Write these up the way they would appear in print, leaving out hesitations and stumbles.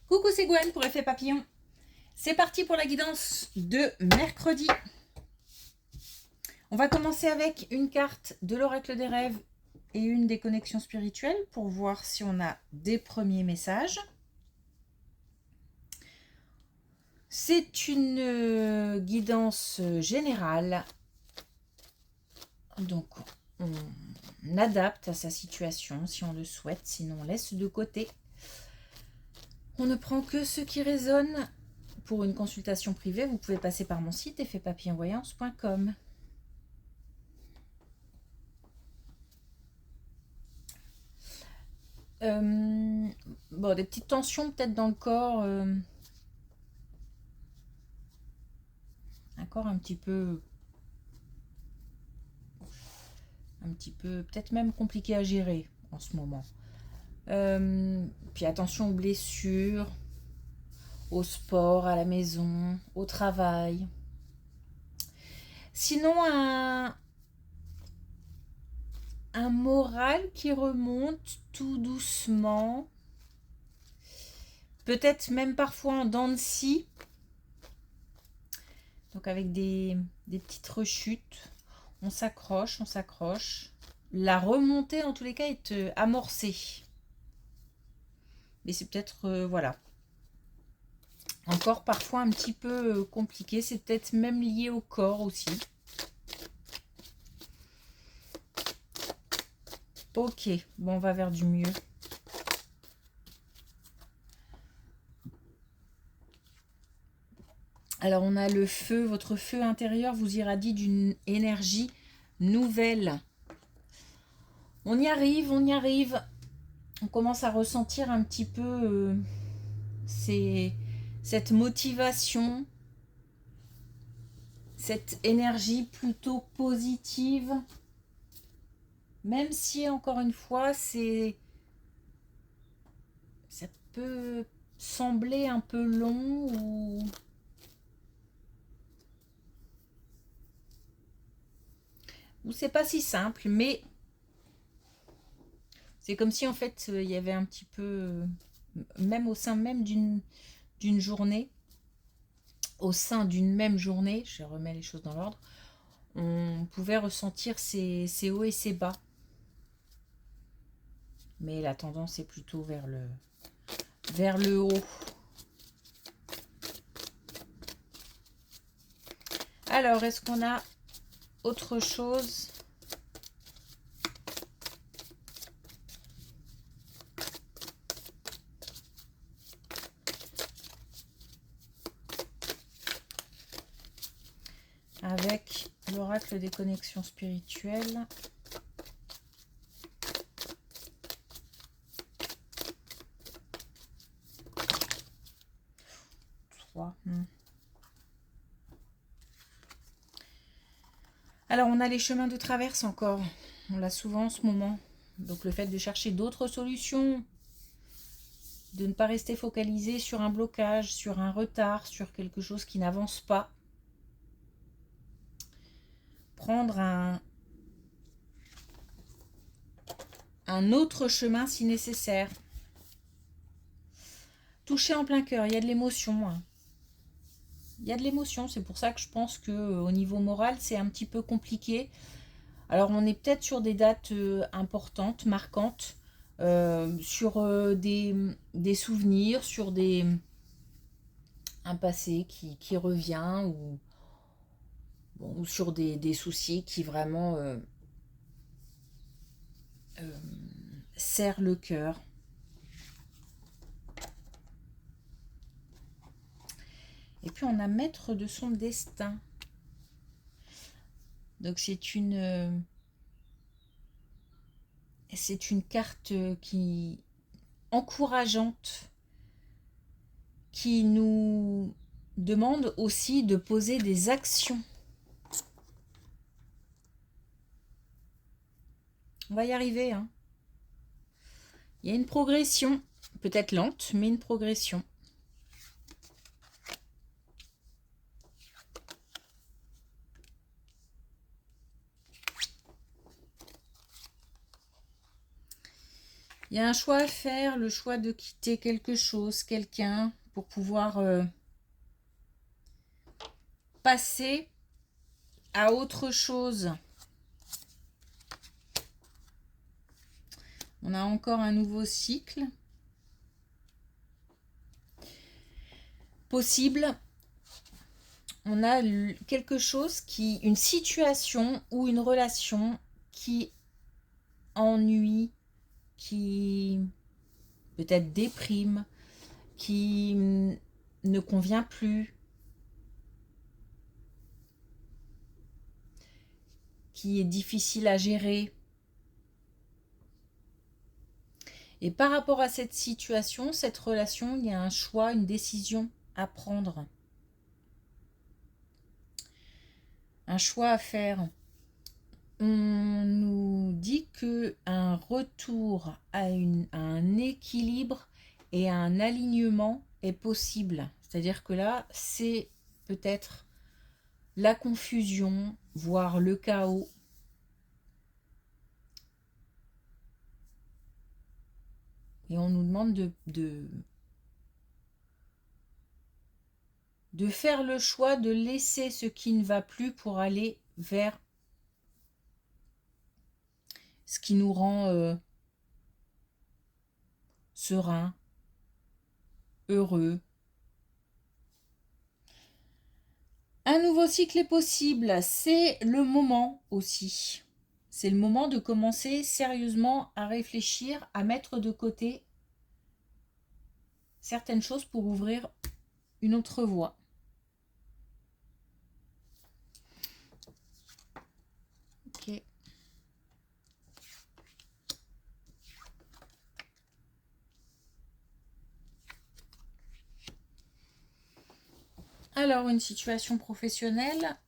Coucou, c'est Gwen pour Effet Papillon. C'est parti pour la guidance de mercredi. On va commencer avec une carte de l'oracle des rêves et une des connexions spirituelles pour voir si on a des premiers messages. C'est une guidance générale. Donc, on adapte à sa situation si on le souhaite, sinon on laisse de côté. On ne prend que ce qui résonne. Pour une consultation privée, vous pouvez passer par mon site effetpapillonvoyance.com. Bon, des petites tensions peut-être dans le corps. Un corps un petit peu, peut-être même compliqué à gérer en ce moment. Puis attention aux blessures, au sport, à la maison, au travail. Sinon, un moral qui remonte tout doucement. Peut-être même parfois en dents de scie. Donc avec des petites rechutes. On s'accroche, on s'accroche. La remontée, en tous les cas, est amorcée. Mais c'est peut-être, voilà. Encore parfois un petit peu compliqué. C'est peut-être même lié au corps aussi. Ok, bon, on va vers du mieux. Alors, on a le feu. Votre feu intérieur vous irradie d'une énergie nouvelle. On y arrive, on y arrive. On commence à ressentir un petit peu cette motivation, cette énergie plutôt positive. Même si, encore une fois, ça peut sembler un peu long ou c'est pas si simple, mais c'est comme si en fait il y avait un petit peu, même au sein même d'une journée, au sein d'une même journée, je remets les choses dans l'ordre, on pouvait ressentir ses hauts et ses bas. Mais la tendance est plutôt vers le haut. Alors, est-ce qu'on a autre chose ? Avec l'oracle des connexions spirituelles. Alors, on a les chemins de traverse encore. On l'a souvent en ce moment. Donc, le fait de chercher d'autres solutions, de ne pas rester focalisé sur un blocage, sur un retard, sur quelque chose qui n'avance pas. Prendre un autre chemin si nécessaire. Toucher en plein cœur, il y a de l'émotion. Il y a de l'émotion, c'est pour ça que je pense qu'au niveau moral, c'est un petit peu compliqué. Alors, on est peut-être sur des dates importantes, marquantes, sur des souvenirs, sur un passé qui revient, ou sur des soucis qui vraiment serrent le cœur. Et puis, on a maître de son destin. Donc, c'est une carte encourageante qui nous demande aussi de poser des actions. On va y arriver, hein. Il y a une progression, peut-être lente, mais une progression. Il y a un choix à faire, le choix de quitter quelque chose, quelqu'un, pour pouvoir passer à autre chose. On a encore un nouveau cycle possible. On a quelque chose une situation ou une relation qui ennuie, qui peut-être déprime, qui ne convient plus, qui est difficile à gérer. Et par rapport à cette situation, cette relation, il y a un choix, une décision à prendre. Un choix à faire. On nous dit qu'un retour à un équilibre et à un alignement est possible. C'est-à-dire que là, c'est peut-être la confusion, voire le chaos. Et on nous demande de faire le choix de laisser ce qui ne va plus pour aller vers ce qui nous rend serein, heureux. Un nouveau cycle est possible, c'est le moment aussi. C'est le moment de commencer sérieusement à réfléchir, à mettre de côté certaines choses pour ouvrir une autre voie. Ok. Alors, une situation professionnelle.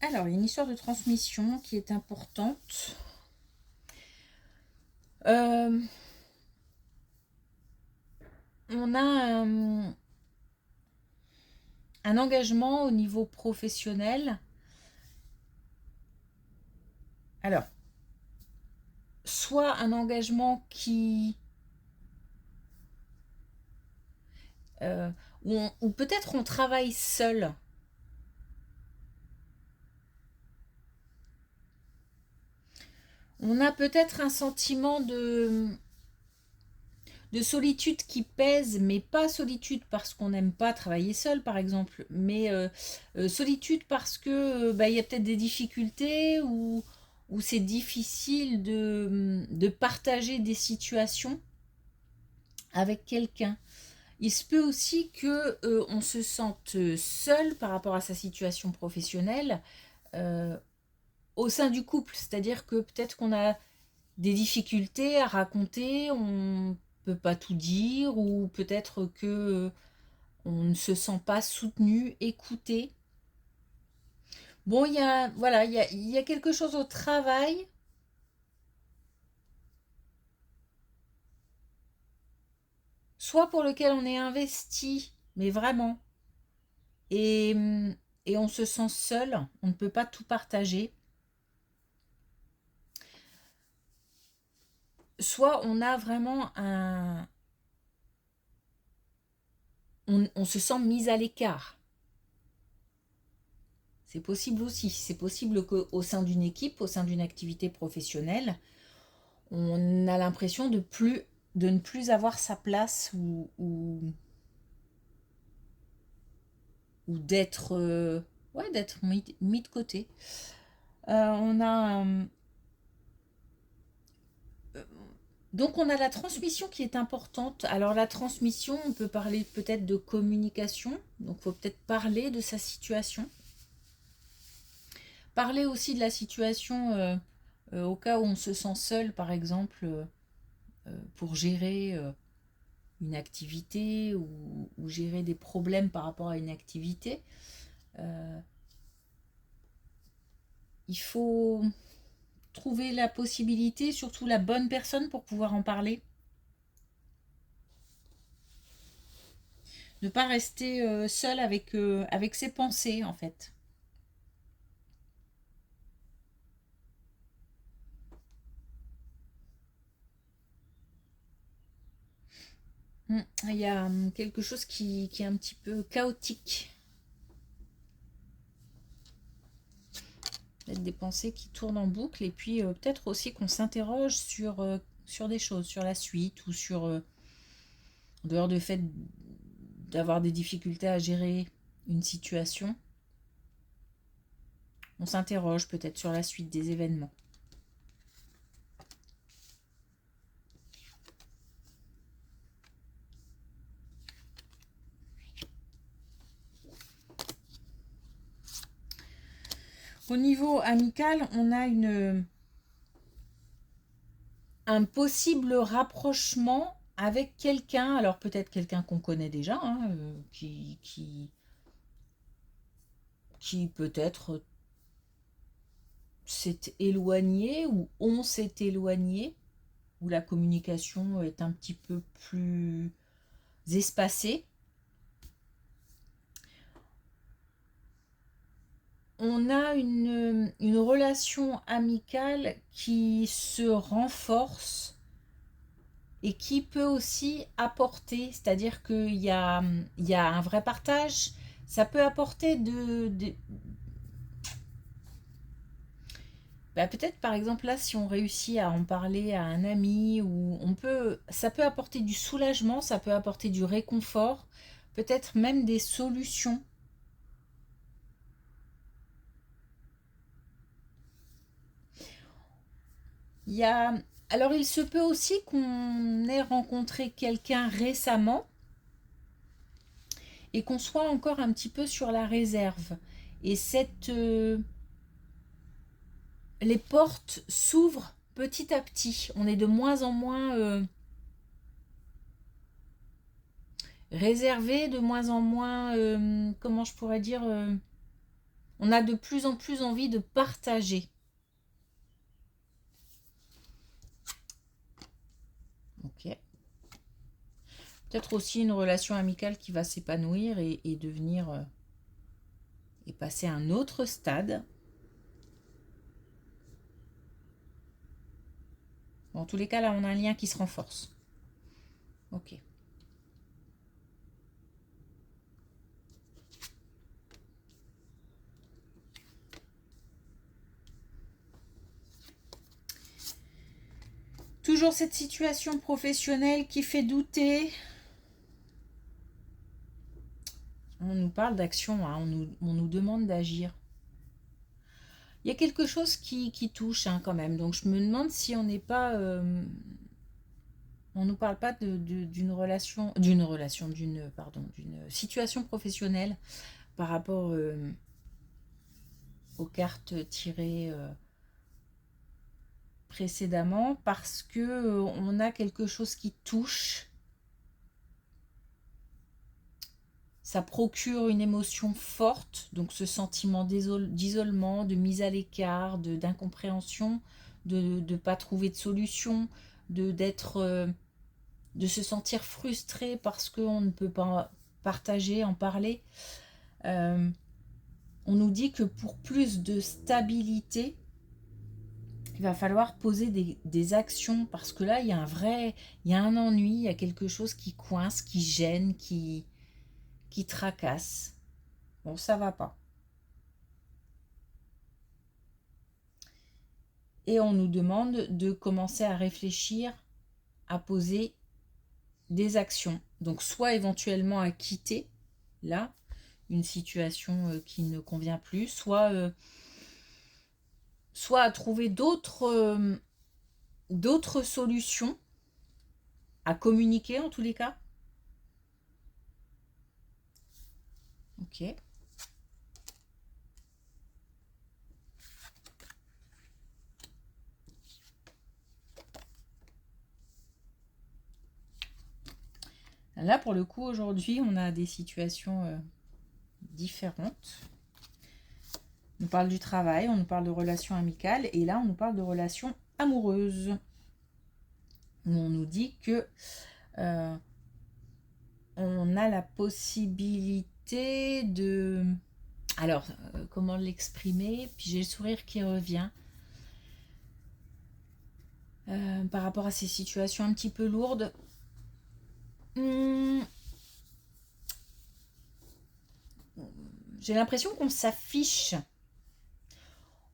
Alors, il y a une histoire de transmission qui est importante. On a un engagement au niveau professionnel. Alors, soit un engagement qui... ou peut-être on travaille seul. On a peut-être un sentiment de solitude qui pèse, mais pas solitude parce qu'on n'aime pas travailler seul, par exemple, mais solitude parce que il y a peut-être des difficultés ou c'est difficile de partager des situations avec quelqu'un. Il se peut aussi que on se sente seul par rapport à sa situation professionnelle au sein du couple, c'est-à-dire que peut-être qu'on a des difficultés à raconter, on peut pas tout dire, ou peut-être que on ne se sent pas soutenu, écouté. Bon, voilà, il y a quelque chose au travail soit pour lequel on est investi, mais vraiment, et, et on se sent seul, on ne peut pas tout partager. Soit on a vraiment on se sent mis à l'écart. C'est possible aussi. C'est possible qu'au sein d'une équipe, au sein d'une activité professionnelle, on a l'impression de ne plus avoir sa place ou d'être d'être mis de côté. On a donc on a la transmission qui est importante. Alors la transmission, on peut parler peut-être de communication. Donc il faut peut-être parler de sa situation. Parler aussi de la situation au cas où on se sent seul, par exemple, pour gérer une activité ou gérer des problèmes par rapport à une activité. Il faut trouver la possibilité, surtout la bonne personne pour pouvoir en parler. Ne pas rester seul avec ses pensées, en fait. Il y a quelque chose qui est un petit peu chaotique. Peut-être des pensées qui tournent en boucle et puis peut-être aussi qu'on s'interroge sur des choses, sur la suite ou sur, en dehors du fait d'avoir des difficultés à gérer une situation, on s'interroge peut-être sur la suite des événements. Au niveau amical, on a un possible rapprochement avec quelqu'un, alors peut-être quelqu'un qu'on connaît déjà, hein, qui peut-être s'est éloigné ou on s'est éloigné, où la communication est un petit peu plus espacée. On a une relation amicale qui se renforce et qui peut aussi apporter, c'est-à-dire qu'il y a un vrai partage, ça peut apporter peut-être par exemple là, si on réussit à en parler à un ami, ou ça peut apporter du soulagement, ça peut apporter du réconfort, peut-être même des solutions. Il y a, alors il se peut aussi qu'on ait rencontré quelqu'un récemment et qu'on soit encore un petit peu sur la réserve. Et les portes s'ouvrent petit à petit. On est de moins en moins réservé, de moins en moins, comment je pourrais dire, on a de plus en plus envie de partager. Ok. Peut-être aussi une relation amicale qui va s'épanouir et devenir et passer à un autre stade. Bon, en tous les cas, là, on a un lien qui se renforce. Ok. Toujours cette situation professionnelle qui fait douter. On nous parle d'action, hein, on nous demande d'agir. Il y a quelque chose qui touche hein, quand même. Donc je me demande si on n'est pas... on ne nous parle pas d'une relation... d'une situation professionnelle par rapport aux cartes tirées précédemment, parce que on a quelque chose qui touche. Ça procure une émotion forte, donc ce sentiment d'isolement, de mise à l'écart, d'incompréhension, de ne pas trouver de solution, de se sentir frustré parce qu'on ne peut pas partager, en parler. On nous dit que pour plus de stabilité, il va falloir poser des actions, parce que là, il y a un ennui, il y a quelque chose qui coince, qui gêne, qui tracasse. Bon, ça va pas. Et on nous demande de commencer à réfléchir, à poser des actions. Donc soit éventuellement à quitter, là, une situation qui ne convient plus, soit à trouver d'autres solutions, à communiquer en tous les cas. Ok. Là, pour le coup, aujourd'hui, on a des situations différentes. On nous parle du travail, on nous parle de relations amicales, et là, on nous parle de relations amoureuses. Où on nous dit que on a la possibilité de... Alors, comment l'exprimer? Puis j'ai le sourire qui revient. Par rapport à ces situations un petit peu lourdes, J'ai l'impression qu'on s'affiche.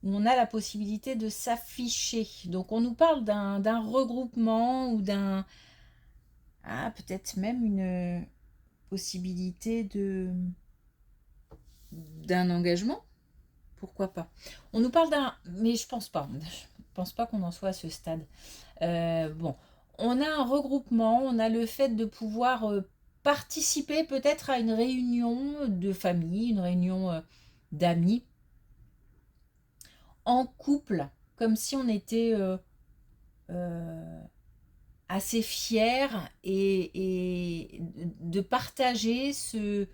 On a la possibilité de s'afficher. Donc on nous parle d'un regroupement ou d'un... Ah, peut-être même une possibilité d'un engagement. Pourquoi pas? On nous parle d'un... Mais je pense pas. Je pense pas qu'on en soit à ce stade. Bon, on a un regroupement, on a le fait de pouvoir participer peut-être à une réunion de famille, une réunion d'amis, en couple, comme si on était assez fiers et de partager ce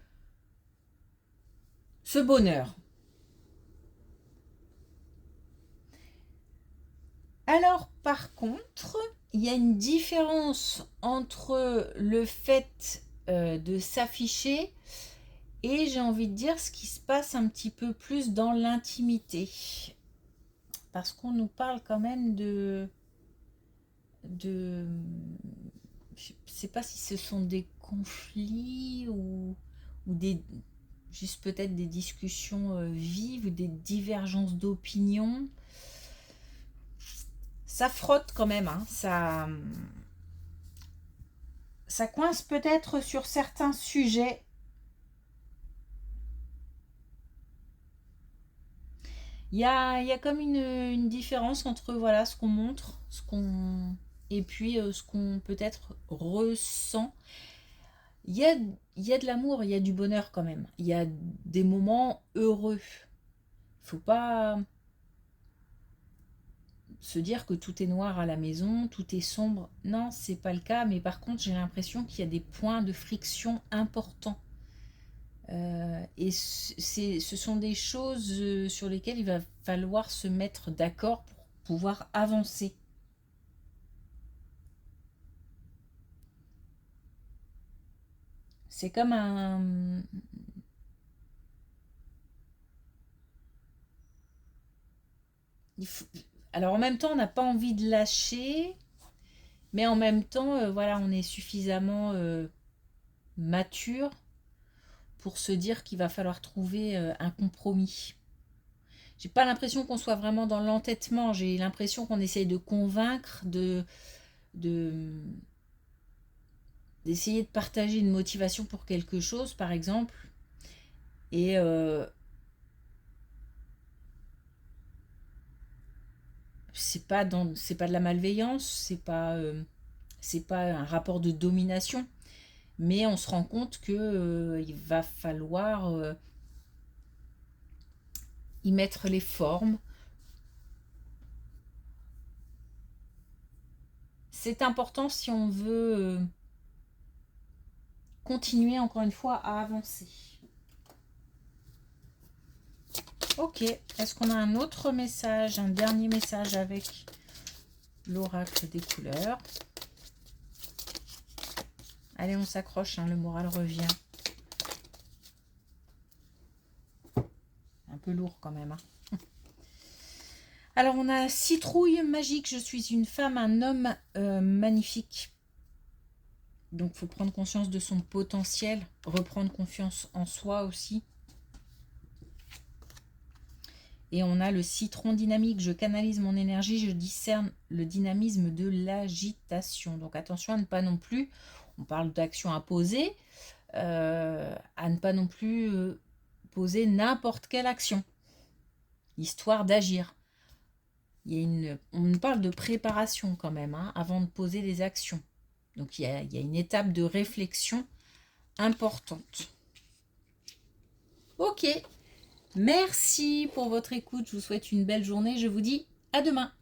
bonheur. Alors, par contre, il y a une différence entre le fait de s'afficher et j'ai envie de dire ce qui se passe un petit peu plus dans l'intimité. Parce qu'on nous parle quand même de... Je ne sais pas si ce sont des conflits ou des... juste peut-être des discussions vives ou des divergences d'opinion. Ça frotte quand même, hein. Ça coince peut-être sur certains sujets. Il y a comme une différence entre voilà, ce qu'on montre, et puis ce qu'on peut-être ressent. Il y a de l'amour, il y a du bonheur quand même. Il y a des moments heureux. Faut pas se dire que tout est noir à la maison, tout est sombre. Non, c'est pas le cas, mais par contre, j'ai l'impression qu'il y a des points de friction importants. Et ce sont des choses sur lesquelles il va falloir se mettre d'accord pour pouvoir avancer. C'est comme un... Alors en même temps, on n'a pas envie de lâcher, mais en même temps, voilà, on est suffisamment mature pour se dire qu'il va falloir trouver un compromis. J'ai pas l'impression qu'on soit vraiment dans l'entêtement, j'ai l'impression qu'on essaye de convaincre, d'essayer de partager une motivation pour quelque chose, par exemple, et c'est pas de la malveillance, c'est pas un rapport de domination, mais on se rend compte que il va falloir y mettre les formes. C'est important si on veut continuer encore une fois à avancer. Ok, est-ce qu'on a un autre message, un dernier message avec l'oracle des couleurs? Allez, on s'accroche, hein, le moral revient. Un peu lourd quand même. Hein. Alors, on a citrouille magique, je suis une femme, un homme magnifique. Donc, il faut prendre conscience de son potentiel, reprendre confiance en soi aussi. Et on a le citron dynamique, je canalise mon énergie, je discerne le dynamisme de l'agitation. Donc attention à ne pas non plus, on parle d'action à poser, à ne pas non plus poser n'importe quelle action, histoire d'agir. On parle de préparation quand même, hein, avant de poser les actions. Donc il y a une étape de réflexion importante. Ok. Merci pour votre écoute. Je vous souhaite une belle journée. Je vous dis à demain.